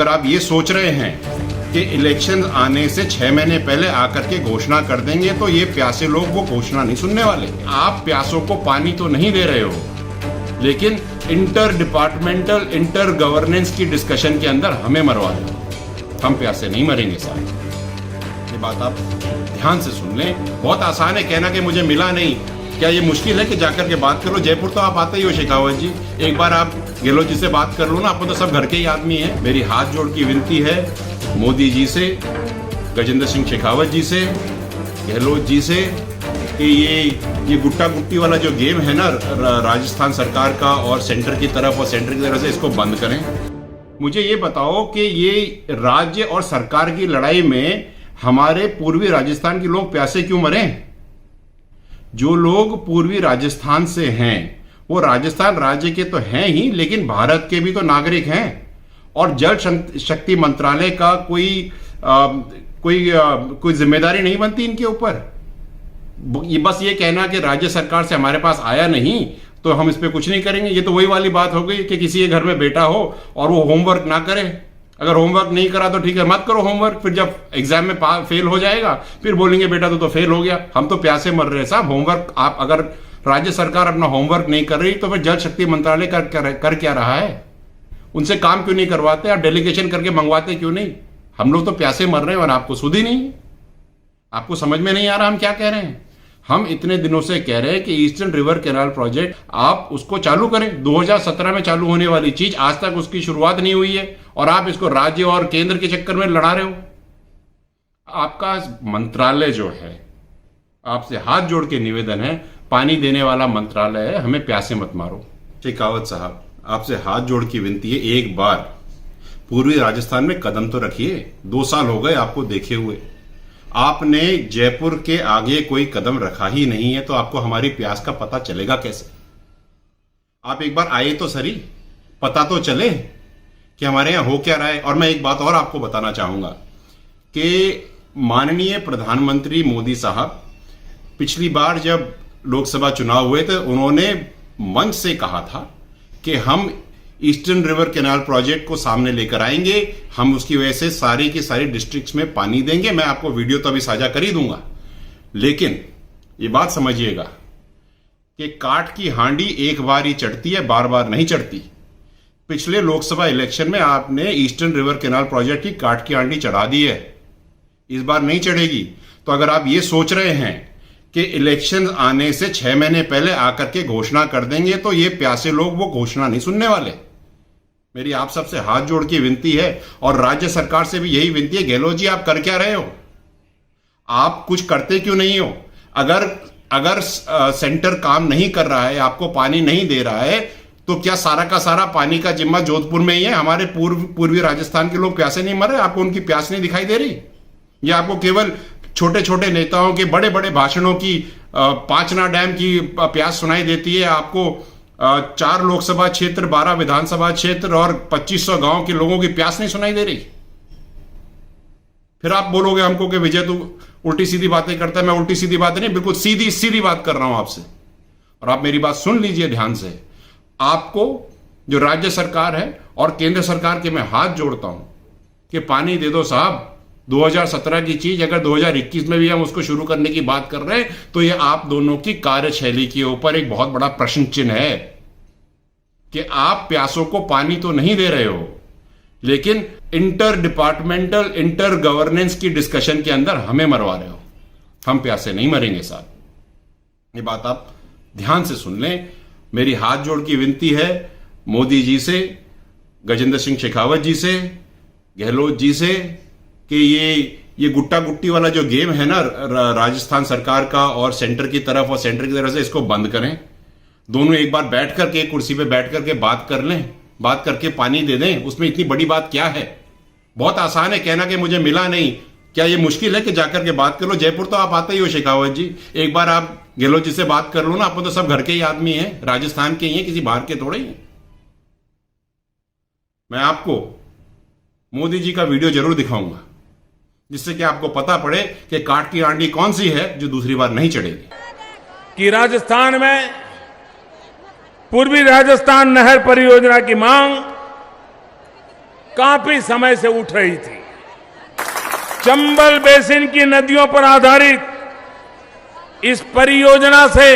अगर आप ये सोच रहे हैं कि इलेक्शन आने से 6 महीने पहले आकर के घोषणा कर देंगे तो ये प्यासे लोग वो घोषणा नहीं सुनने वाले। आप प्यासों को पानी तो नहीं दे रहे हो, लेकिन इंटर डिपार्टमेंटल इंटर गवर्नेंस की डिस्कशन के अंदर हमें मरवा दो। हम प्यासे नहीं मरेंगे साहब, ये बात आप ध्यान से सुन लें। बहुत आसान है कहना कि मुझे मिला नहीं। क्या ये मुश्किल है कि जाकर के बात करो? जयपुर तो आप आते ही हो शेखावत जी, एक बार आप गहलोत जी से बात कर लो ना। आप तो सब घर के ही आदमी हैं। मेरी हाथ जोड़ की विनती है मोदी जी से, गजेंद्र सिंह शेखावत जी से, गहलोत जी से कि ये गुट्टा गुट्टी वाला जो गेम है ना राजस्थान सरकार का और सेंटर की तरफ से, इसको बंद करें। मुझे ये बताओ कि ये राज्य और सरकार की लड़ाई में हमारे पूर्वी राजस्थान के लोग प्यासे क्यों मरे? जो लोग पूर्वी राजस्थान से हैं वो राजस्थान राज्य के तो हैं ही, लेकिन भारत के भी तो नागरिक हैं। और जल शक्ति मंत्रालय का कोई जिम्मेदारी नहीं बनती इनके ऊपर। बस ये कहना कि राज्य सरकार से हमारे पास आया नहीं तो हम इस पे कुछ नहीं करेंगे। ये तो वही वाली बात हो गई कि किसी के घर में बेटा हो और वो होमवर्क ना करे। अगर होमवर्क नहीं करा तो ठीक है, मत करो होमवर्क। फिर जब एग्जाम में फेल हो जाएगा फिर बोलेंगे बेटा तो फेल हो गया। हम तो प्यासे मर रहे हैं साहब। होमवर्क आप अगर राज्य सरकार अपना होमवर्क नहीं कर रही तो फिर जल शक्ति मंत्रालय कर क्या रहा है? उनसे काम क्यों नहीं करवाते? आप डेलीगेशन करके मंगवाते क्यों नहीं? हम लोग तो प्यासे मर रहे हैं और आपको सुध ही नहीं। आपको समझ में नहीं आ रहा हम क्या कह रहे हैं? हम इतने दिनों से कह रहे हैं कि ईस्टर्न रिवर कैनाल प्रोजेक्ट आप उसको चालू करें। 2017 में चालू होने वाली चीज आज तक उसकी शुरुआत नहीं हुई है और आप इसको राज्य और केंद्र के चक्कर में लड़ा रहे हो। आपका मंत्रालय जो है, आपसे हाथ जोड़ के निवेदन है, पानी देने वाला मंत्रालय है, हमें प्यासे मत मारो। शेखावत साहब, आपसे हाथ जोड़ की विनती है, एक बार पूर्वी राजस्थान में कदम तो रखिए। 2 साल हो गए आपको देखे हुए। आपने जयपुर के आगे कोई कदम रखा ही नहीं है तो आपको हमारी प्यास का पता चलेगा कैसे? आप एक बार आए तो सही, पता तो चले कि हमारे यहां हो क्या रहा है। और मैं एक बात और आपको बताना चाहूंगा कि माननीय प्रधानमंत्री मोदी साहब पिछली बार जब लोकसभा चुनाव हुए थे उन्होंने मंच से कहा था कि हम ईस्टर्न रिवर कैनाल प्रोजेक्ट को सामने लेकर आएंगे, हम उसकी वजह से सारी की सारी डिस्ट्रिक्ट्स में पानी देंगे। मैं आपको वीडियो तो अभी साझा कर ही दूंगा, लेकिन ये बात समझिएगा कि काठ की हांडी एक बार ही चढ़ती है, बार बार नहीं चढ़ती। पिछले लोकसभा इलेक्शन में आपने ईस्टर्न रिवर कैनाल प्रोजेक्ट की काठ की हांडी चढ़ा दी है, इस बार नहीं चढ़ेगी। तो अगर आप ये सोच रहे हैं कि इलेक्शन आने से 6 महीने पहले आकर के घोषणा कर देंगे तो ये प्यासे लोग वो घोषणा नहीं सुनने वाले। मेरी आप सबसे हाथ जोड़ की विनती है और राज्य सरकार से भी यही विनती है, गहलोत जी आप कर क्या रहे हो? आप कुछ करते क्यों नहीं हो? अगर सेंटर काम नहीं कर रहा है, आपको पानी नहीं दे रहा है, तो क्या सारा का सारा पानी का जिम्मा जोधपुर में ही है? हमारे पूर्वी राजस्थान के लोग प्यासे नहीं मर रहे? आपको उनकी प्यास नहीं दिखाई दे रही? या आपको केवल छोटे छोटे नेताओं के बड़े बड़े भाषणों की पांचना डैम की प्यास सुनाई देती है? आपको 4 लोकसभा क्षेत्र, 12 विधानसभा क्षेत्र और 2500 गांव के लोगों की प्यास नहीं सुनाई दे रही? फिर आप बोलोगे हमको कि विजय तू उल्टी सीधी बातें करता है। मैं उल्टी सीधी बातें नहीं, बिल्कुल सीधी सीधी बात कर रहा हूं आपसे। और आप मेरी बात सुन लीजिए ध्यान से। आपको जो राज्य सरकार है और केंद्र सरकार के मैं हाथ जोड़ता हूं कि पानी दे दो साहब। 2017 की चीज अगर 2021 में भी हम उसको शुरू करने की बात कर रहे हैं तो यह आप दोनों की कार्यशैली के ऊपर एक बहुत बड़ा प्रश्न चिन्ह है कि आप प्यासों को पानी तो नहीं दे रहे हो, लेकिन इंटर डिपार्टमेंटल इंटर गवर्नेंस की डिस्कशन के अंदर हमें मरवा रहे हो। हम प्यासे नहीं मरेंगे साहब, ये बात आप ध्यान से सुन लें। मेरी हाथ जोड़ की विनती है मोदी जी से, गजेंद्र सिंह शेखावत जी से, गहलोत जी से कि ये गुट्टा गुट्टी वाला जो गेम है ना राजस्थान सरकार का और सेंटर की तरफ से, इसको बंद करें। दोनों एक बार बैठ करके कुर्सी पे बैठ करके बात कर लें, बात करके पानी दे दें। उसमें इतनी बड़ी बात क्या है? बहुत आसान है कहना कि मुझे मिला नहीं। क्या ये मुश्किल है कि जाकर के बात कर लो? जयपुर तो आप आते ही हो शेखावत जी, एक बार आप गहलोत जी से बात कर लो ना। आप तो सब घर के ही आदमी हैं, राजस्थान के ही हैं, किसी बाहर के थोड़े ही। मैं आपको मोदी जी का वीडियो जरूर दिखाऊंगा जिससे कि आपको पता पड़े कि काठ की आंडी कौन सी है जो दूसरी बार नहीं चढ़ेगी। कि राजस्थान में पूर्वी राजस्थान नहर परियोजना की मांग काफी समय से उठ रही थी। चंबल बेसिन की नदियों पर आधारित इस परियोजना से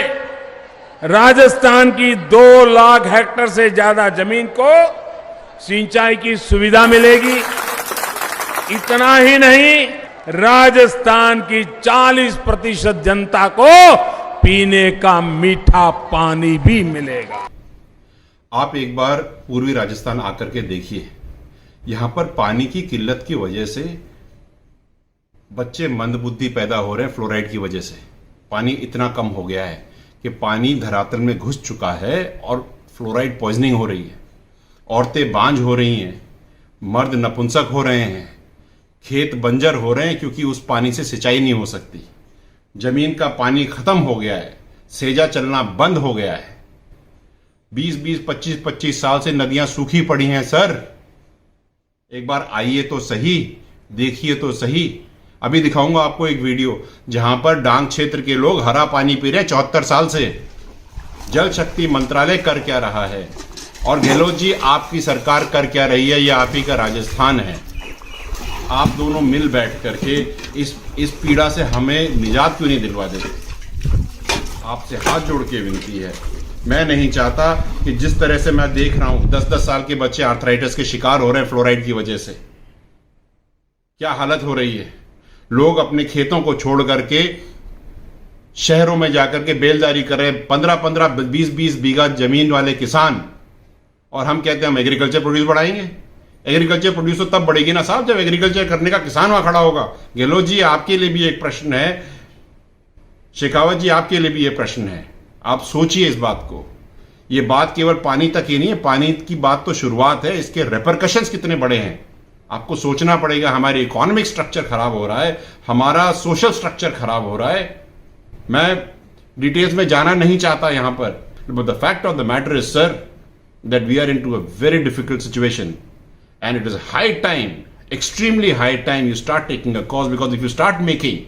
राजस्थान की 2 लाख हेक्टेयर से ज्यादा जमीन को सिंचाई की सुविधा मिलेगी। इतना ही नहीं, राजस्थान की 40% जनता को पीने का मीठा पानी भी मिलेगा। आप एक बार पूर्वी राजस्थान आकर के देखिए, यहां पर पानी की किल्लत की वजह से बच्चे मंदबुद्धि पैदा हो रहे हैं। फ्लोराइड की वजह से पानी इतना कम हो गया है कि पानी धरातल में घुस चुका है और फ्लोराइड पॉइजनिंग हो रही है। औरतें बांझ हो रही हैं, मर्द नपुंसक हो रहे हैं, खेत बंजर हो रहे हैं क्योंकि उस पानी से सिंचाई नहीं हो सकती। जमीन का पानी खत्म हो गया है, सेजा चलना बंद हो गया है। 20-20, 25-25 साल से नदियां सूखी पड़ी हैं सर। एक बार आइए तो सही, देखिए तो सही। अभी दिखाऊंगा आपको एक वीडियो जहां पर डांग क्षेत्र के लोग हरा पानी पी रहे हैं 74 साल से। जल शक्ति मंत्रालय कर क्या रहा है और गहलोत जी आपकी सरकार कर क्या रही है? ये आप ही का राजस्थान है। आप दोनों मिल बैठ करके इस पीड़ा से हमें निजात क्यों नहीं दिलवा देते? आपसे हाथ जोड़ के विनती है। मैं नहीं चाहता कि जिस तरह से मैं देख रहा हूं 10-10 साल के बच्चे आर्थराइटिस के शिकार हो रहे हैं फ्लोराइड की वजह से। क्या हालत हो रही है। लोग अपने खेतों को छोड़ करके शहरों में जाकर के बेलदारी कर रहे हैं, 15-15, 20-20 बीघा जमीन वाले किसान। और हम कहते हैं हम एग्रीकल्चर प्रोड्यूस बढ़ाएंगे। एग्रीकल्चर प्रोड्यूस तो तब बढ़ेगी ना साहब जब एग्रीकल्चर करने का किसान वहां खड़ा होगा। गहलोत जी आपके लिए भी एक प्रश्न है, शेखावत जी आपके लिए भी ये प्रश्न है। आप सोचिए इस बात को। ये बात केवल पानी तक ही नहीं है, पानी की बात तो शुरुआत है, इसके रेपरकशंस कितने बड़े हैं आपको सोचना पड़ेगा। हमारी इकोनॉमिक स्ट्रक्चर खराब हो रहा है, हमारा सोशल स्ट्रक्चर खराब हो रहा है। मैं डिटेल्स में जाना नहीं चाहता यहां पर, but the fact of the matter is sir that we are into a very difficult situation and it is high time, extremely high time you start taking a cause, because if you start making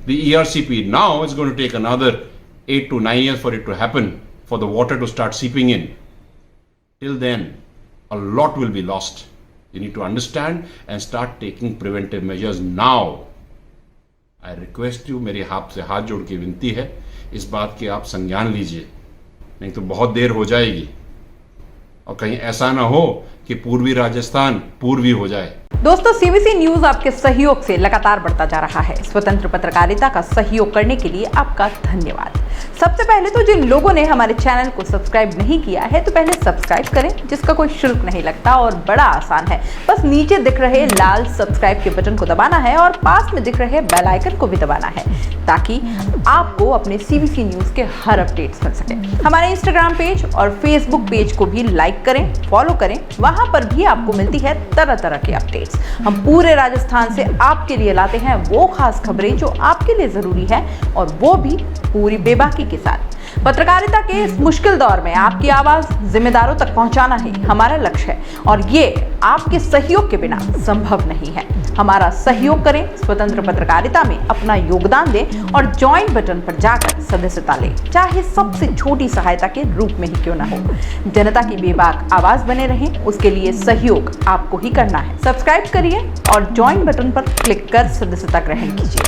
the ERCP now, it's going to take another 8 to 9 years for it to happen, for the water to start seeping in. Till then, a lot will be lost. You need to understand and start taking preventive measures now. I request you, मेरे हाथ से हाथ जोड़ के विनती है, इस बात के आप संज्ञान लीजिए, नहीं तो बहुत देर हो जाएगी और कहीं ऐसा ना हो कि पूर्वी राजस्थान पूर्वी हो जाए। दोस्तों, सीबीसी न्यूज आपके सहयोग से लगातार बढ़ता जा रहा है। स्वतंत्र पत्रकारिता का सहयोग करने के लिए आपका धन्यवाद। सबसे पहले तो जिन लोगों ने हमारे चैनल को सब्सक्राइब नहीं किया है तो पहले सब्सक्राइब करें, जिसका कोई शुल्क नहीं लगता और बड़ा आसान है। बस नीचे दिख रहे लाल सब्सक्राइब के बटन को दबाना है और पास में दिख रहे बेल आइकन को भी दबाना है, ताकि आपको अपने सीबीसी न्यूज के हर अपडेट्स मिल सके। हमारे इंस्टाग्राम पेज और फेसबुक पेज को भी लाइक करें, फॉलो करें, वहां पर भी आपको मिलती है तरह तरह के अपडेट्स। हम पूरे राजस्थान से आपके लिए लाते हैं वो खास खबरें जो आपके लिए जरूरी है, और वो भी पूरी बेबाकी के साथ। पत्रकारिता के इस मुश्किल दौर में आपकी आवाज जिम्मेदारों तक पहुंचाना ही हमारा लक्ष्य है, और ये आपके सहयोग के बिना संभव नहीं है। हमारा सहयोग करें, स्वतंत्र पत्रकारिता में अपना योगदान दें और ज्वाइन बटन पर जाकर सदस्यता लें, चाहे सबसे छोटी सहायता के रूप में ही क्यों ना हो। जनता की बेबाक आवाज बने रहें, उसके लिए सहयोग आपको ही करना है। सब्सक्राइब करिए और ज्वाइन बटन पर क्लिक कर सदस्यता ग्रहण कीजिए।